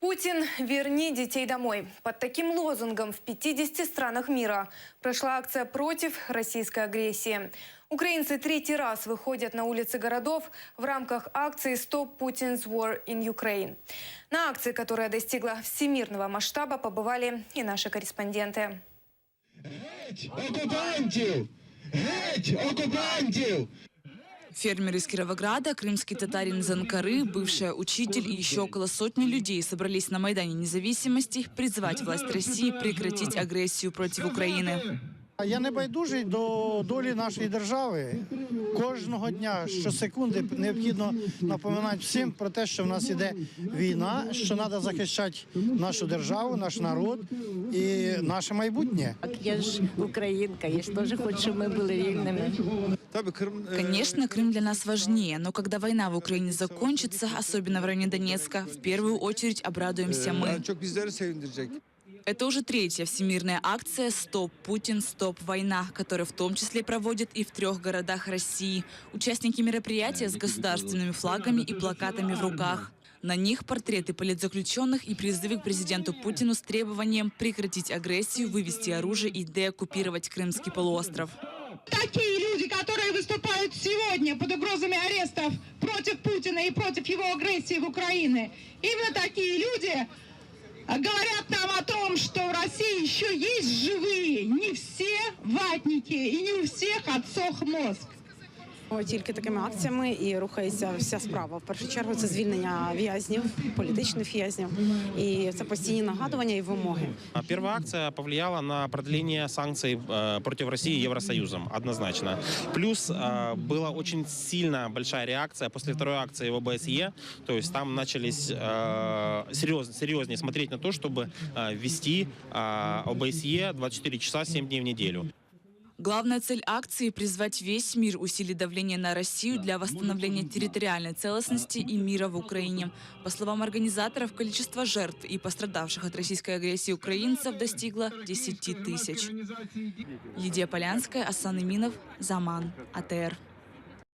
Путин, верни детей домой. Под таким лозунгом в 50 странах мира прошла акция против российской агрессии. Украинцы третий раз выходят на улицы городов в рамках акции «Stop Putin's War in Ukraine». На акции, которая достигла всемирного масштаба, побывали и наши корреспонденты. Геть оккупантів! Геть оккупантів! Фермер из Кировограда, крымский татарин из Анкары, бывший учитель и еще около сотни людей собрались на Майдане Независимости призывать власть России прекратить агрессию против Украины. Я не байдужий до долі нашої держави. Кожного дня, щосекунди необхідно напоминати всім про те, що в нас іде війна, що треба захищати нашу державу, наш народ і наше майбутнє. Я ж українка, я ж теж хочу, щоб ми були вільними. Конечно, Крым для нас важнее, но когда война в Украине закончится, особенно в районе Донецка, в первую очередь обрадуемся мы. Это уже третья всемирная акция «Стоп Путин, стоп война», которую в том числе проводят и в 3 городах России. Участники мероприятия с государственными флагами и плакатами в руках. На них портреты политзаключенных и призывы к президенту Путину с требованием прекратить агрессию, вывести оружие и деоккупировать Крымский полуостров. Такие люди, которые выступают сегодня под угрозами арестов против Путина и против его агрессии в Украине, именно такие люди говорят нам о том, что в России еще есть живые, не все ватники и не у всех отсох мозг. Тільки такими акціями і рухається вся справа. В першу чергу це звільнення в'язнів, політичних в'язнів. І це постійні нагадування і вимоги. Первая акция повлияла на продление санкций против России Евросоюзом, однозначно. Плюс была очень сильная большая реакция после второй акции в ОБСЕ. То есть там начались серьезнее смотреть на то, чтобы ввести ОБСЕ 24 часа 7 дней в неделю. Главная цель акции – призвать весь мир усилить давление на Россию для восстановления территориальной целостности и мира в Украине. По словам организаторов, количество жертв и пострадавших от российской агрессии украинцев достигло 10 тысяч. Лидия Полянская, Асан Иминов, Заман, АТР.